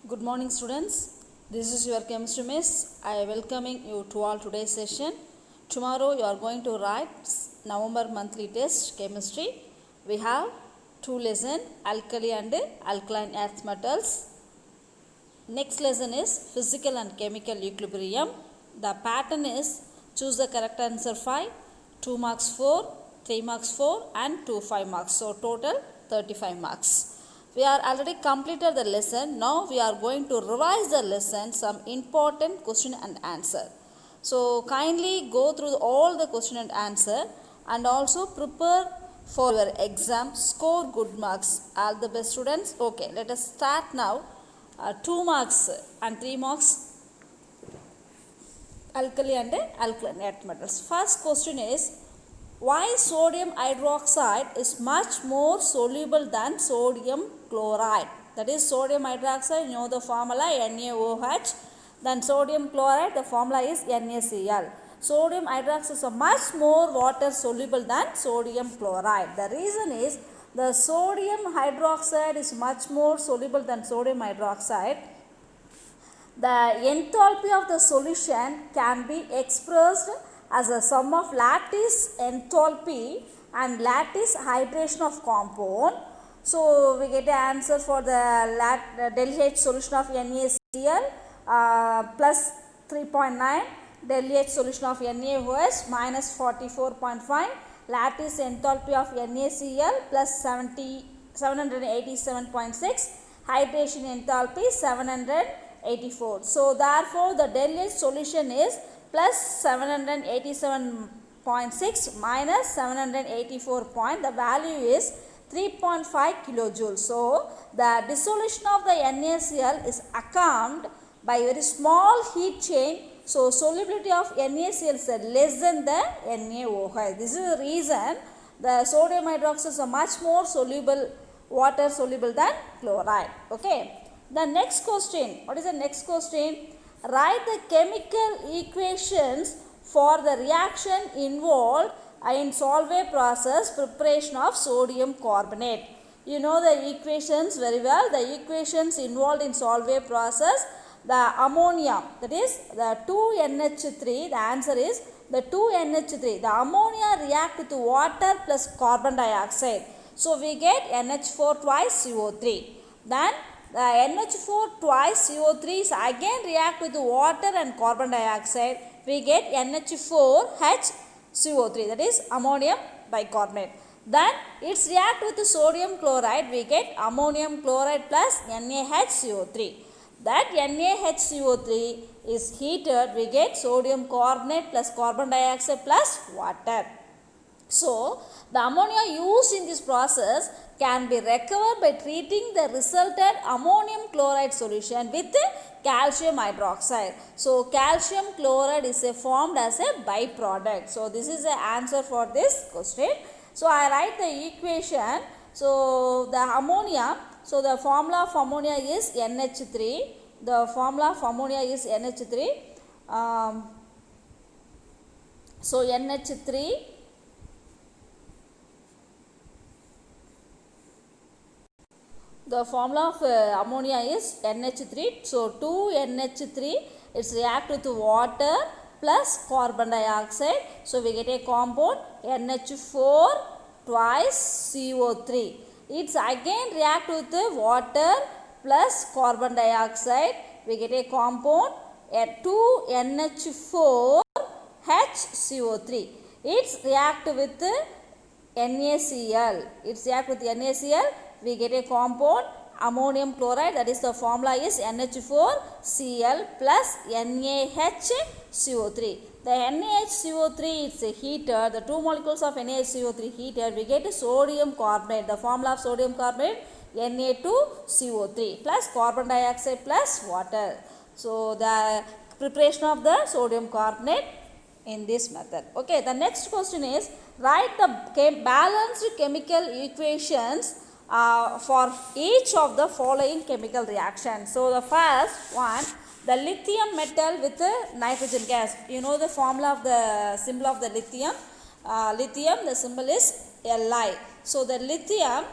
Good morning, students. This is your chemistry miss. I am welcoming you to all today's session. Tomorrow you are going to write November monthly test chemistry. We have two lessons, alkali and alkaline earth metals. Next lesson is physical and chemical equilibrium. The pattern is choose the correct answer 5, 2 marks 4, 3 marks 4 and 2 5 marks. So total 35 marks. We are already completed the lesson. Now we are going to revise the lesson, some important question and answer. So kindly go through all the question and answer and also prepare for your exam. Score good marks. All the best, students. Okay, let us start now. 2 marks and 3 marks alkali and alkaline earth metals. First question is, why sodium hydroxide is much more soluble than sodium chloride? That is, sodium hydroxide, you know the formula NaOH. Then sodium chloride, the formula is NaCl. Sodium hydroxide is much more water soluble than sodium chloride. The reason is, the sodium hydroxide is much more soluble than sodium hydroxide. The enthalpy of the solution can be expressed as a sum of lattice enthalpy and lattice hydration of compound. So we get the answer for the del H solution of NaCl plus 3.9, del H solution of NaOH minus 44.5, lattice enthalpy of NaCl plus 787.6, hydration enthalpy 784. So therefore the del H solution is plus 787.6 minus 784 point. The value is 3.5 kilojoules. So the dissolution of the NaCl is accompanied by very small heat change. So solubility of NaCl is less than the NaOH. This is the reason the sodium hydroxide is a much more soluble, water soluble than chloride. Okay. The next question. What is the next question? Write the chemical equations for the reaction involved in Solvay process preparation of sodium carbonate. You know the equations very well. The equations involved in Solvay process, the ammonia, that is the 2NH3, the answer is the 2NH3. The ammonia react with water plus carbon dioxide. So we get NH4 twice CO3. Then the NH4 twice CO3 is again react with water and carbon dioxide. We get NH4HCO3, that is ammonium bicarbonate. Then it's react with the sodium chloride. We get ammonium chloride plus NaHCO3. That NaHCO3 is heated. We get sodium carbonate plus carbon dioxide plus water. So the ammonia used in this process can be recovered by treating the resultant ammonium chloride solution with calcium hydroxide. So calcium chloride is formed as a byproduct. So this is the answer for this question. So I write the equation. So the ammonia, so the formula of ammonia is NH3. The formula of ammonia is NH3. So NH3. The formula of ammonia is NH3. So 2NH3 it's react with water plus carbon dioxide. So we get a compound NH4 twice CO3. It's again react with water plus carbon dioxide. We get a compound 2NH4HCO3. It's react with NaCl. It's react with NaCl. We get a compound ammonium chloride, that is the formula is NH4Cl plus NaHCO3. The NaHCO3 is heated, the two molecules of NaHCO3 heated, we get sodium carbonate. The formula of sodium carbonate Na2CO3 plus carbon dioxide plus water. So the preparation of the sodium carbonate in this method. Okay, the next question is, write the balanced chemical equations for each of the following chemical reactions. So the first one, the lithium metal with the nitrogen gas. You know the formula of the symbol of the lithium. Lithium, the symbol is Li. So the lithium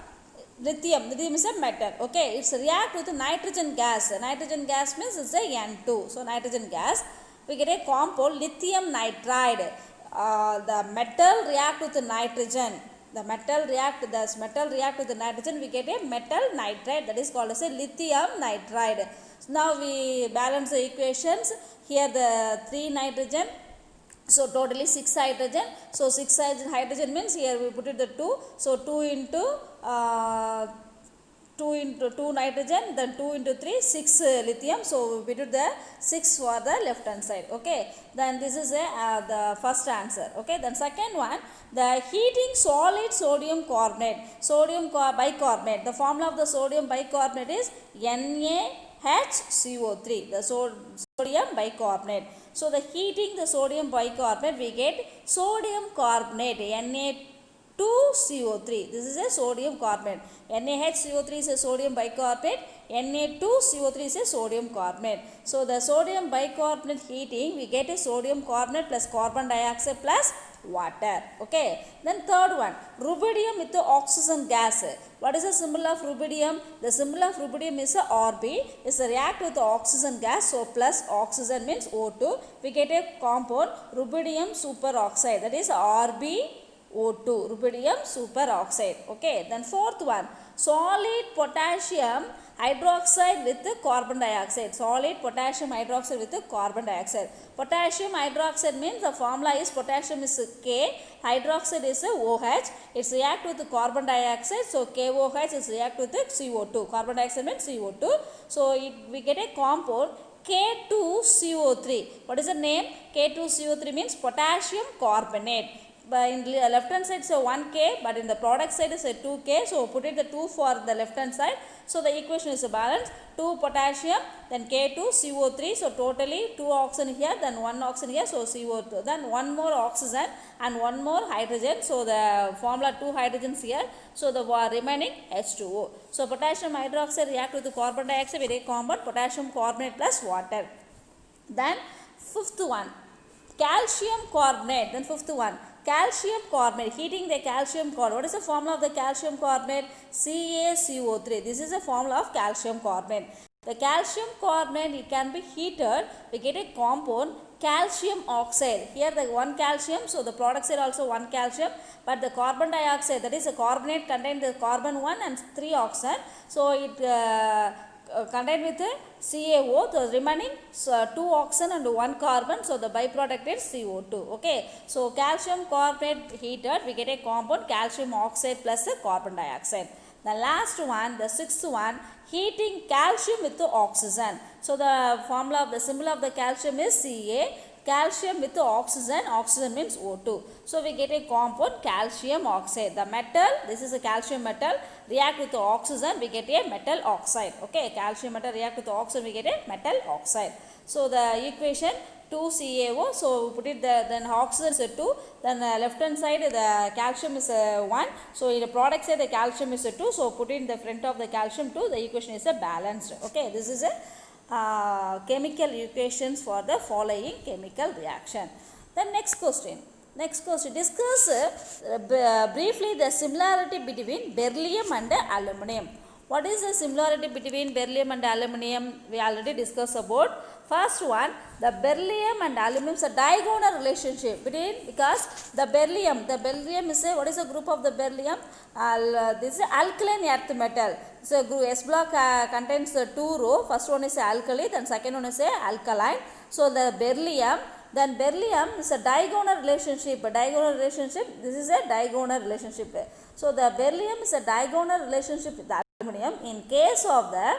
lithium is a metal, okay, it's react with nitrogen gas. Nitrogen gas means it's a N2, so nitrogen gas, we get a compound lithium nitride. The metal react with the nitrogen, this metal react with the nitrogen, we get a metal nitride, that is called as a lithium nitride. So now we balance the equations. Here the 3 nitrogen, so totally 6 hydrogen. So 6 hydrogen means here we put it the 2. So 2 into 2 nitrogen, then 2 into 3, 6 lithium. So we put the 6 for the left hand side. Okay. Then this is the first answer. Okay. Then second one, the heating solid sodium carbonate, bicarbonate. The formula of the sodium bicarbonate is NaHCO3, the sodium bicarbonate. So the heating the sodium bicarbonate, we get sodium carbonate, Na2CO3. This is a sodium carbonate. NaHCO3 is a sodium bicarbonate. Na2CO3 is a sodium carbonate. So the sodium bicarbonate heating, we get a sodium carbonate plus carbon dioxide plus water. Okay. Then third one, rubidium with the oxygen gas. What is the symbol of rubidium? The symbol of rubidium is a Rb. It's a react with the oxygen gas. So plus oxygen means O2. We get a compound rubidium superoxide. That is RbO2. Rubidium superoxide. Okay. Then fourth one, solid potassium hydroxide with the carbon dioxide. Solid potassium hydroxide with the carbon dioxide. Potassium hydroxide means the formula is potassium is K, hydroxide is OH. It's react with the carbon dioxide. So KOH is react with the CO2. Carbon dioxide means CO2. So we get a compound K2CO3. What is the name? K2CO3 means potassium carbonate. But in the left hand side it's a 1K, but in the product side is a 2K. So put it the 2 for the left hand side. So the equation is a balance. 2 potassium, then K2CO3. So totally 2 oxygen here, then 1 oxygen here. So CO2. Then 1 more oxygen and 1 more hydrogen. So the formula 2 hydrogens here. So the remaining H2O. So potassium hydroxide react with the carbon dioxide with a compound potassium carbonate plus water. Then fifth one, calcium carbonate. Then fifth one, calcium carbonate, heating the calcium carbonate. What is the formula of the calcium carbonate? CaCO3. This is the formula of calcium carbonate. The calcium carbonate, it can be heated. We get a compound calcium oxide. Here the 1 calcium, so the product side also 1 calcium, but the carbon dioxide, that is a carbonate contain the carbon 1 and 3 oxygen. So it contained with CaO, the remaining 2 oxygen and 1 carbon, so the byproduct is CO2. Okay, so calcium carbonate heated, we get a compound calcium oxide plus carbon dioxide. The last one, the sixth one, heating calcium with the oxygen. So the formula of the symbol of the calcium is Ca. Calcium with the oxygen means O2. So we get a compound calcium oxide. The metal, this is a calcium metal, react with the oxygen, we get a metal oxide. Okay, calcium metal react with the oxygen, we get a metal oxide. So the equation 2CaO, so put it there, then oxygen is 2, then left hand side the calcium is 1, so in the product side the calcium is 2, so put it in the front of the calcium 2, the equation is balanced. Okay, this is a chemical equations for the following chemical reaction. Then next question, discuss briefly the similarity between beryllium and aluminum. What is the similarity between beryllium and aluminum? We already discussed about. First one, the beryllium and aluminum is a diagonal relationship between, because the beryllium is a, what is the group of the beryllium? This is alkaline earth metal. So group S block contains 2 row. First one is alkali, then second one is alkaline. So the beryllium, then beryllium is a diagonal relationship. This is a diagonal relationship. So the beryllium is a diagonal relationship with the aluminum. In case of the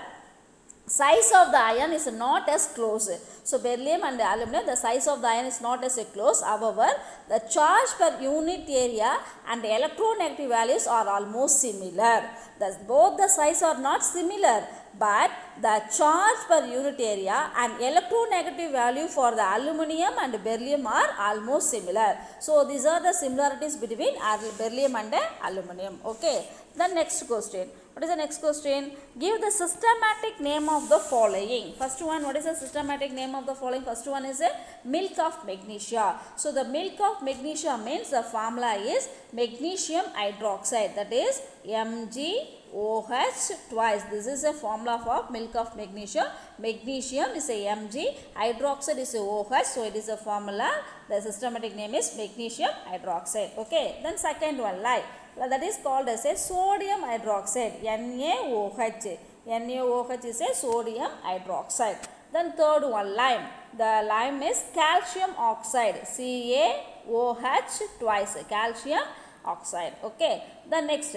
size of the ion is not as close. So beryllium and aluminum, the size of the ion is not as close. However, the charge per unit area and electronegative values are almost similar. Thus, both the size are not similar, but the charge per unit area and electronegative value for the aluminum and beryllium are almost similar. So these are the similarities between beryllium and aluminum. Okay. The next question. What is the next question? Give the systematic name of the following. First one, what is the systematic name of the following? First one is a milk of magnesia. So the milk of magnesia means the formula is magnesium hydroxide, that is MgO. OH twice. This is a formula for milk of magnesium. Magnesium is a Mg, hydroxide is a OH, so it is a formula. The systematic name is magnesium hydroxide. Okay, then second one, lye. That is called as a sodium hydroxide, NaOH. NaOH is a sodium hydroxide. Then third one, lime. The lime is calcium oxide, CaOH twice, calcium oxide. Okay, the next,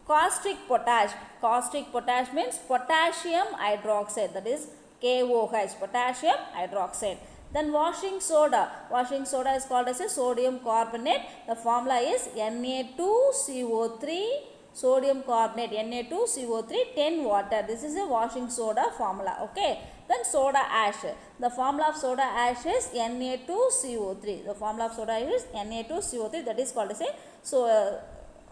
caustic potash. Caustic potash means potassium hydroxide, that is KOH, potassium hydroxide. Then washing soda. Washing soda is called as a sodium carbonate. The formula is Na2CO3 sodium carbonate, Na2CO3 10 water. This is a washing soda formula. Okay. Then soda ash. The formula of soda ash is Na2CO3. The formula of soda ash is Na2CO3. That is called as a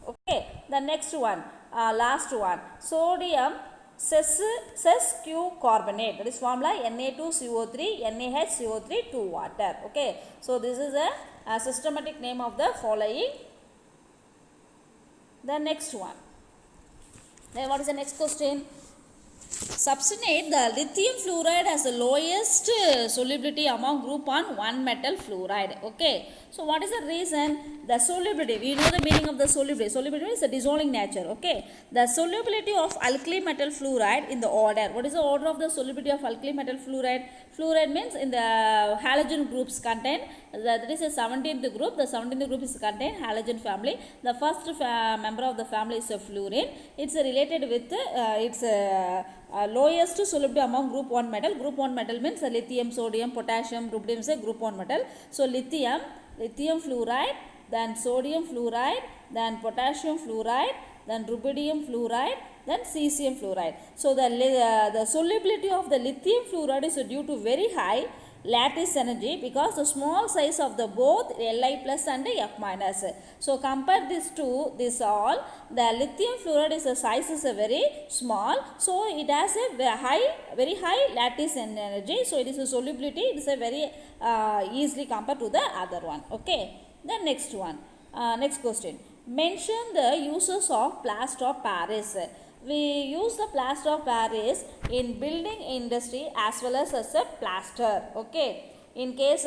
okay. The next one, last one, sodium sesq carbonate. That is formula Na2CO3 NaHCO3 2 water. Okay. So this is a systematic name of the following. The next one. Then what is the next question? Substitute the lithium fluoride has the lowest solubility among group 1 metal fluoride. Okay. So what is the reason? The solubility. We know the meaning of the solubility. Solubility is a dissolving nature. Okay. The solubility of alkali metal fluoride in the order. What is the order of the solubility of alkali metal fluoride? Fluoride means in the halogen groups contain. That is a 17th group. The 17th group is contain halogen family. The first member of the family is a fluorine. It's related with lowest solubility among group 1 metal. Group 1 metal means lithium, sodium, potassium. Rubidium is a group 1 metal. So lithium fluoride, then sodium fluoride, then potassium fluoride, then rubidium fluoride, then cesium fluoride. So the solubility of the lithium fluoride is due to very high lattice energy because the small size of the both Li plus and F minus. So compare this to this all, the lithium fluoride is the size is a very small, so it has a very high lattice energy. So it is a solubility, it is a very easily compared to the other one. Okay. The next one, next question. Mention the uses of plaster of Paris. We use the plaster of Paris in building industry as well as a plaster. Okay. In case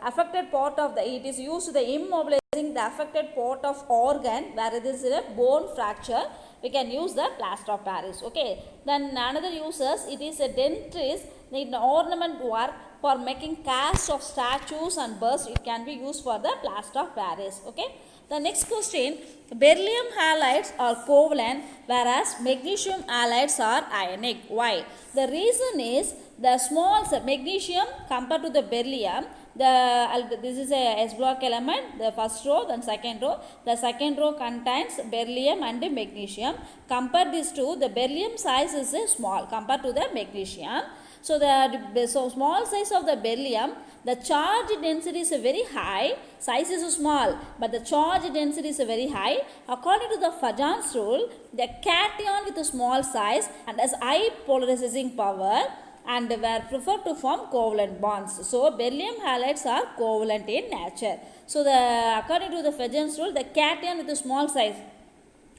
affected part of it is used the immobilizing the affected part of organ where there is a bone fracture, we can use the plaster of Paris. Okay. Then another uses, it is a dentist in ornament work for making casts of statues and busts. It can be used for the plaster of Paris. Okay. The next question, beryllium halides are covalent whereas magnesium halides are ionic. Why? The reason is the small magnesium compared to the beryllium, this is a S block element, the first row, then second row. The second row contains beryllium and magnesium. Compare these two, the beryllium size is small compared to the magnesium. So the small size of the beryllium, the charge density is very high, size is small, but the charge density is very high. According to the Fajan's rule, the cation with a small size and has high polarizing power and were preferred to form covalent bonds. So beryllium halides are covalent in nature. So according to the Fajan's rule, the cation with a small size,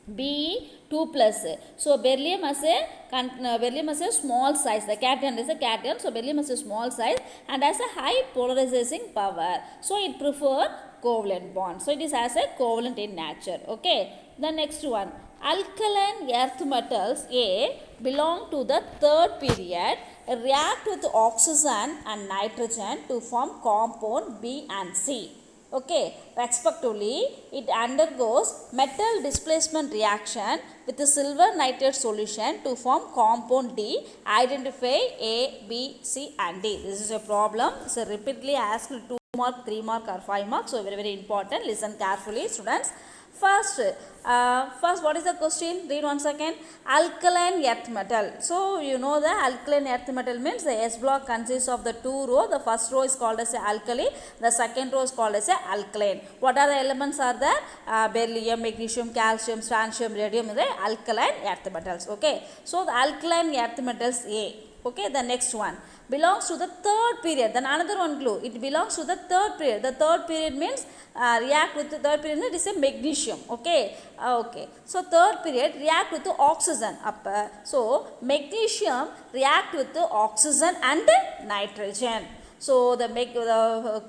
Be2 plus. So beryllium has a small size. The cation is a cation. So beryllium has a small size and has a high polarizing power. So it prefers covalent bond. So it is as a covalent in nature. Okay. The next one. Alkaline earth metals A belong to the third period, react with oxygen and nitrogen to form compound B and C. Okay, respectively, it undergoes metal displacement reaction with the silver nitrate solution to form compound D. Identify A, B, C and D. This is a problem. So repeatedly asked 2 mark, 3 mark or 5 marks. So very important. Listen carefully, students. First, what is the question? Read once again. Alkaline earth metal. So you know the alkaline earth metal means the S block consists of the 2 rows. The first row is called as a alkali. The second row is called as a alkaline. What are the elements are there? Beryllium, magnesium, calcium, strontium, radium. The alkaline earth metals. Okay. So the alkaline earth metals A. Okay. The next one. belongs to the third period. Then another one clue, it belongs to the third period. The third period means react with the third period, it is a magnesium. Okay, okay. So third period react with the oxygen. So magnesium react with the oxygen and nitrogen. So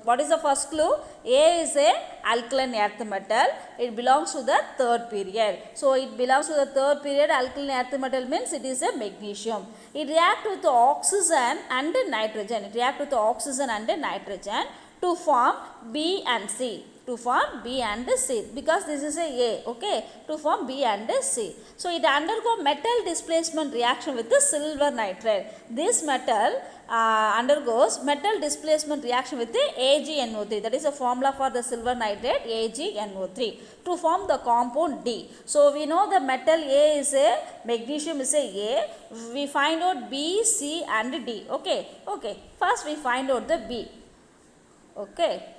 what is the first clue? A is a alkaline earth metal. It belongs to the third period. So it belongs to the third period. Alkaline earth metal means it is a magnesium. It reacts with the oxygen and nitrogen. It reacts with the oxygen and nitrogen to form B and C. To form B and C, because this is a okay, to form B and C. So it undergo metal displacement reaction with the silver nitride. This metal undergoes metal displacement reaction with the AgNO3. That is a formula for the silver nitride, AgNO3, to form the compound D. So we know the metal A is a, magnesium is a. We find out B, C and D. Okay, okay. First we find out the B. Okay.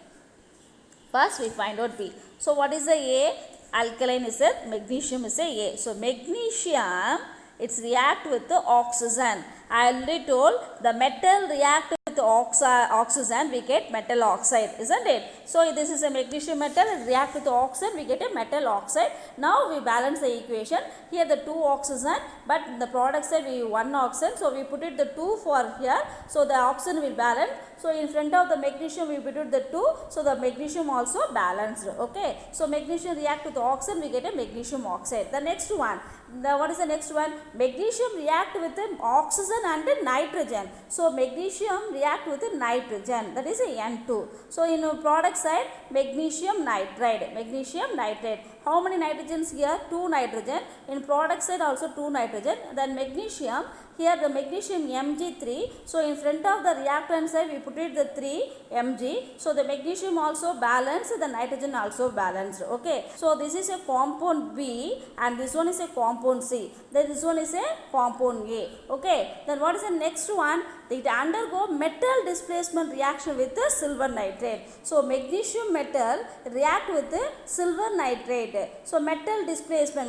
First we find out B. So what is the A? Alkaline is a, magnesium is a. So magnesium, it's react with the oxygen. I already told the metal react with the oxygen, we get metal oxide, isn't it? So this is a magnesium metal, it react with the oxygen, we get a metal oxide. Now we balance the equation. Here the 2 oxygen, but in the product side we 1 oxygen, so we put it the 2 for here, so the oxygen will balance. So in front of the magnesium we put it the 2, so the magnesium also balanced. Okay, so magnesium react with the oxygen, we get a magnesium oxide. The next one, what is the next one? Magnesium react with the oxygen and the nitrogen. So magnesium react with the nitrogen, that is a N2. So in the product side, magnesium nitride, magnesium nitride. How many nitrogens here? 2 nitrogen. In product side also 2 nitrogen. Then magnesium, here the magnesium Mg3. So in front of the reactant side we put it the 3 Mg. So the magnesium also balanced, the nitrogen also balanced. Okay. So this is a compound B and this one is a compound C. Then this one is a compound A. Okay. Then what is the next one? It undergo metal displacement reaction with the silver nitrate. So magnesium metal react with the silver nitrate. So metal displacement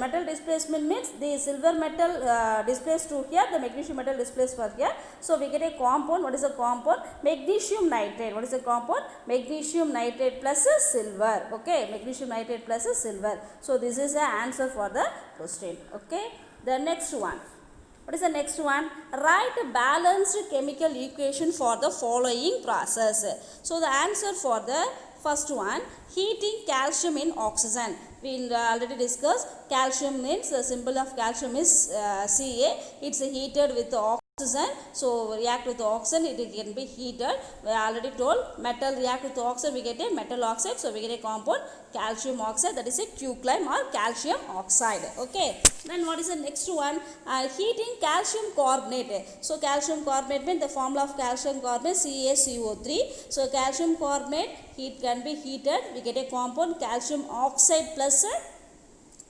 means the silver metal displaced to here, the magnesium metal displaced for here. So we get a compound. What is a compound? Magnesium nitrate. What is a compound? Magnesium nitrate plus silver. Okay, magnesium nitrate plus silver. So this is the answer for the question. Okay, the next one. What is the next one? Write a balanced chemical equation for the following process. So the answer for the first one, heating calcium in oxygen. We already discussed calcium means the symbol of calcium is Ca. It's heated with oxygen. So react with the oxygen, it can be heated. We already told metal react with the oxygen, we get a metal oxide. So we get a compound calcium oxide, that is a quicklime or calcium oxide. Okay. Then what is the next one? Heating calcium carbonate. So calcium carbonate means the formula of calcium carbonate CaCO3. So calcium carbonate heat can be heated. We get a compound calcium oxide plus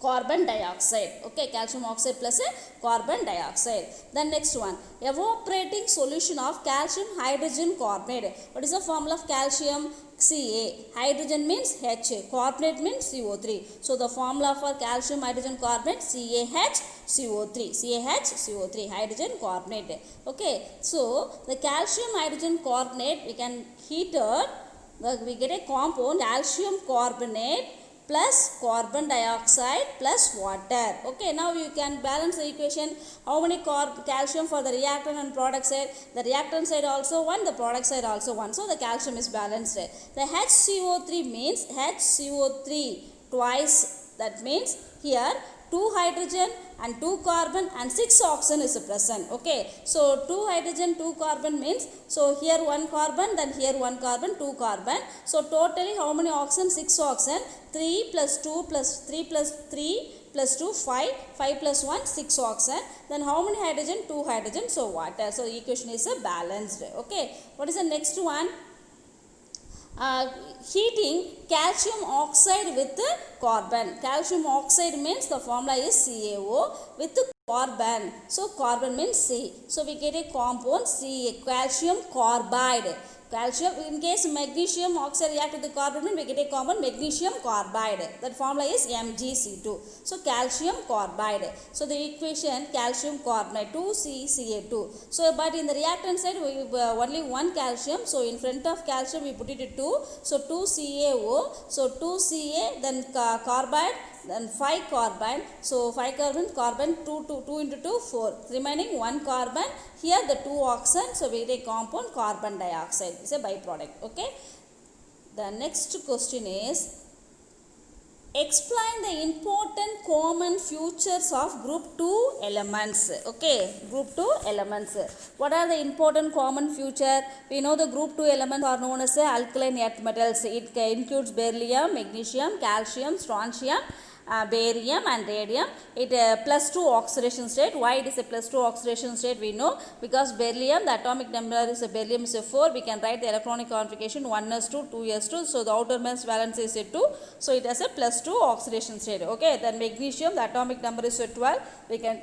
carbon dioxide. Okay, calcium oxide plus carbon dioxide. Then next one, evaporating solution of calcium hydrogen carbonate. What is the formula of calcium? Ca. Hydrogen means H, carbonate means CO3. So the formula for calcium hydrogen carbonate CaHCO3. CaHCO3, hydrogen carbonate. Okay, so the calcium hydrogen carbonate we can heat it. We get a compound calcium carbonate plus carbon dioxide plus water. Okay, now you can balance the equation. How many calcium for the reactant and product side? The reactant side also 1, the product side also 1. So the calcium is balanced. The HCO3 means HCO3 twice. That means here 2 hydrogen and 2 carbon and 6 oxygen is present. Okay, so 2 hydrogen 2 carbon means, so here 1 carbon, then here 1 carbon, 2 carbon. So totally how many oxygen? 6 oxygen. 3 plus 2 plus 3 plus 3 plus 2 5, 5 plus 1 6 oxygen. Then how many hydrogen? 2 hydrogen, so water. So equation is balanced. Okay, what is the next one? Heating calcium oxide with carbon. Calcium oxide means the formula is CaO with carbon. So carbon means C. So we get a compound C, calcium carbide. calcium. In case magnesium oxide react with the carbon, we get a common magnesium carbide. That formula is MgC2. So calcium carbide. So the equation calcium carbonate 2CCa2. So but in the reactant side we only one calcium. So in front of calcium we put it to 2. So 2CaO. So 2Ca then carbide. Then 5 carbon, so 5 carbon 2 into 2 4, remaining 1 carbon. Here the 2 oxygen, so we take compound carbon dioxide, it's a byproduct. Okay, the next question is explain the important common features of group 2 elements. Okay, group 2 elements. What are the important common features? We know the group 2 elements are known as alkaline earth metals. It includes beryllium, magnesium, calcium, strontium, barium and radium. It plus 2 oxidation state. Why it is a plus 2 oxidation state? We know because beryllium, the atomic number is beryllium is 4. We can write the electronic configuration 1s2, 2s2. So the outermost valence is 2. So it has a plus 2 oxidation state. Okay. Then magnesium, the atomic number is 12. We can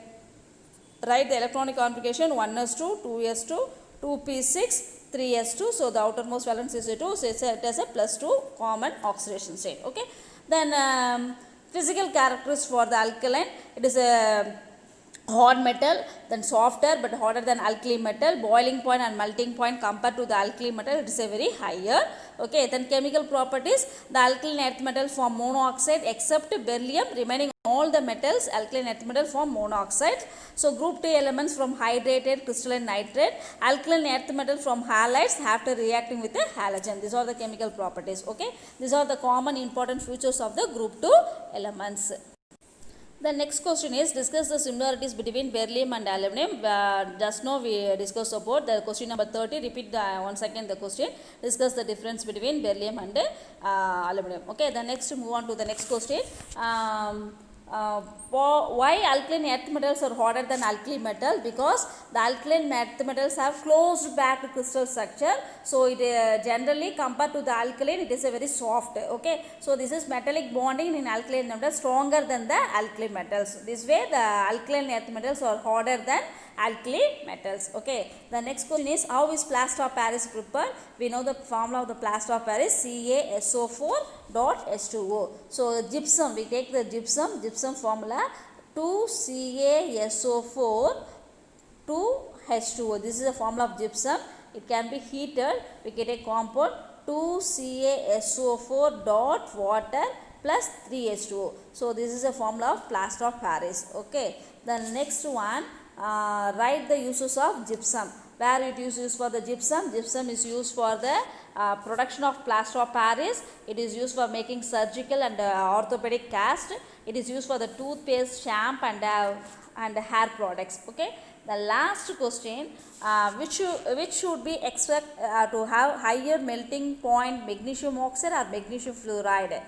write the electronic configuration 1s2, 2s2, 2p6, 3s2. So the outermost valence is 2. So it has a plus 2 common oxidation state. Okay. Then physical characteristics for the alkaline, it is a hot metal, then softer but hotter than alkali metal. Boiling point and melting point compared to the alkali metal, it is a very higher. Okay, then chemical properties, the alkaline earth metal form monoxide except beryllium, remaining all the metals alkaline earth metal form monoxide. So group 2 elements from hydrated crystalline nitrate, alkaline earth metal from halides after reacting with a halogen. These are the chemical properties. Okay, these are the common important features of the group 2 elements. The next question is discuss the similarities between beryllium and aluminum. Just now we discussed about the question number 30. Repeat once again the question. Discuss the difference between beryllium and aluminum. Okay. The next move on to the next question. Why alkaline earth metals are hotter than alkali metal? Because the alkaline earth metals have closed back crystal structure. So it generally compared to the alkaline, it is a very soft. Okay. So this is metallic bonding in alkaline metals stronger than the alkali metals. This way the alkaline earth metals are hotter than alkali metals. Okay. The next question is how is plaster of Paris prepared? We know the formula of the plaster of Paris, CaSO4.H2O. So gypsum, we take the gypsum formula 2CaSO4 2H2O. This is the formula of gypsum. It can be heated. We get a compound 2CaSO4 dot water plus 3H2O. So this is a formula of plaster of Paris. Okay. The next one, write the uses of gypsum. Where it is used for the gypsum? Gypsum is used for the production of plaster of Paris. It is used for making surgical and orthopedic cast. It is used for the toothpaste, shampoo and hair products. Okay. The last question, which should be expect to have higher melting point, magnesium oxide or magnesium fluoride?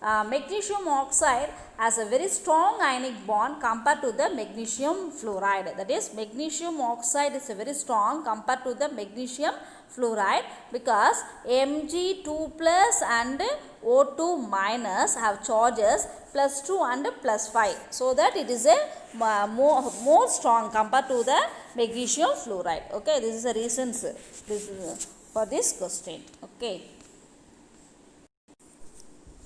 Magnesium oxide has a very strong ionic bond compared to the magnesium fluoride. That is, magnesium oxide is a very strong compared to the magnesium fluoride because Mg2 plus and O2 minus have charges plus 2 and plus 5. So that it is a more strong compared to the magnesium fluoride. Okay, this is the reasons for this question. Okay.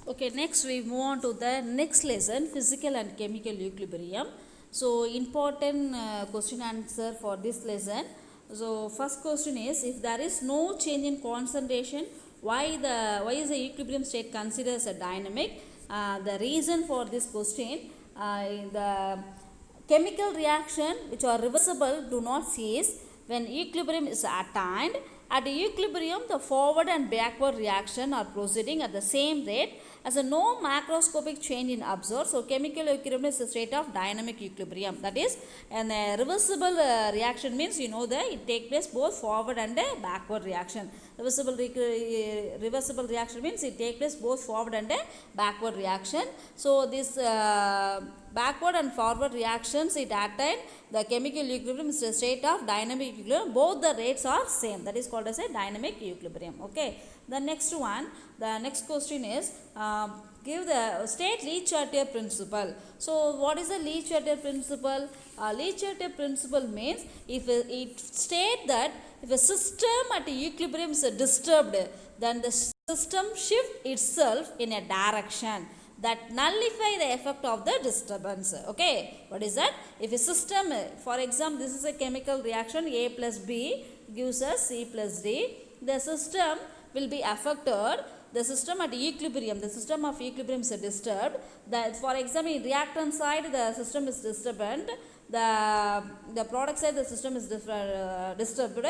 Okay, next we move on to the next lesson, physical and chemical equilibrium. So important question answer for this lesson. So first question is, if there is no change in concentration, why is the equilibrium state considered as a dynamic? The reason for this question, the chemical reaction which are reversible do not cease when equilibrium is attained. At equilibrium, the forward and backward reaction are proceeding at the same rate as a no macroscopic change in observed. So chemical equilibrium is a state of dynamic equilibrium. That is, and a reversible reaction means you know that it takes place both forward and backward reaction. Reversible reaction means it takes place both forward and backward reaction. So this backward and forward reactions it attain the chemical equilibrium is a state of dynamic equilibrium. Both the rates are same. That is called as a dynamic equilibrium. Okay. The next one, the next question is give the state Le-Chatelier's principle. So what is the Le-Chatelier's principle? Le-Chatelier's principle means if it states that if a system at equilibrium is disturbed, then the system shift itself in a direction that nullify the effect of the disturbance. Okay, what is that? If a system, for example, this is a chemical reaction, A plus B gives us C plus D, the system will be affected. The system at equilibrium, the system of equilibrium is disturbed. That, for example, in reactant side the system is disturbed, the product side the system is disturbed.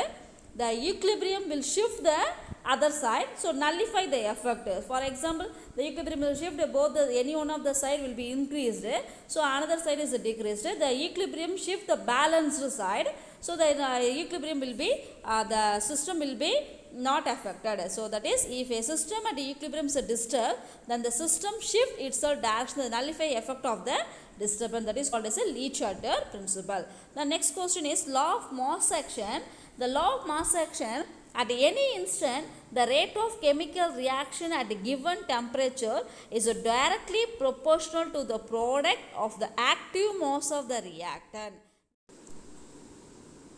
The equilibrium will shift the other side, so nullify the effect. For example, the equilibrium will shift, both any one of the side will be increased, so another side is decreased. The equilibrium shift the balanced side, so the equilibrium will be, the system will be not affected. So that is, if a system at equilibrium is disturbed, then the system shift itself direction, the nullify effect of the disturbance. That is called as a Lee-Chatter principle. The next question is law of mass action. The law of mass action, at any instant, the rate of chemical reaction at a given temperature is directly proportional to the product of the active mass of the reactant.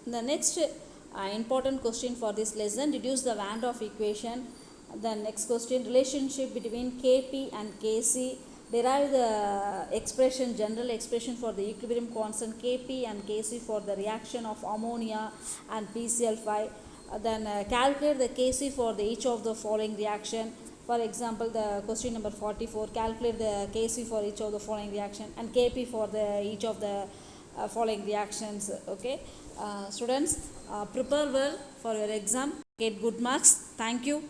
The next important question for this lesson, deduce the Van 't Hoff equation. The next question, relationship between Kp and Kc. Derive the expression, general expression for the equilibrium constant Kp and Kc for the reaction of ammonia and PCl5. Then calculate the Kc for each of the following reaction. For example, the question number 44, calculate the Kc for each of the following reaction and Kp for each of the following reactions. Okay, students, prepare well for your exam, get good marks. Thank you.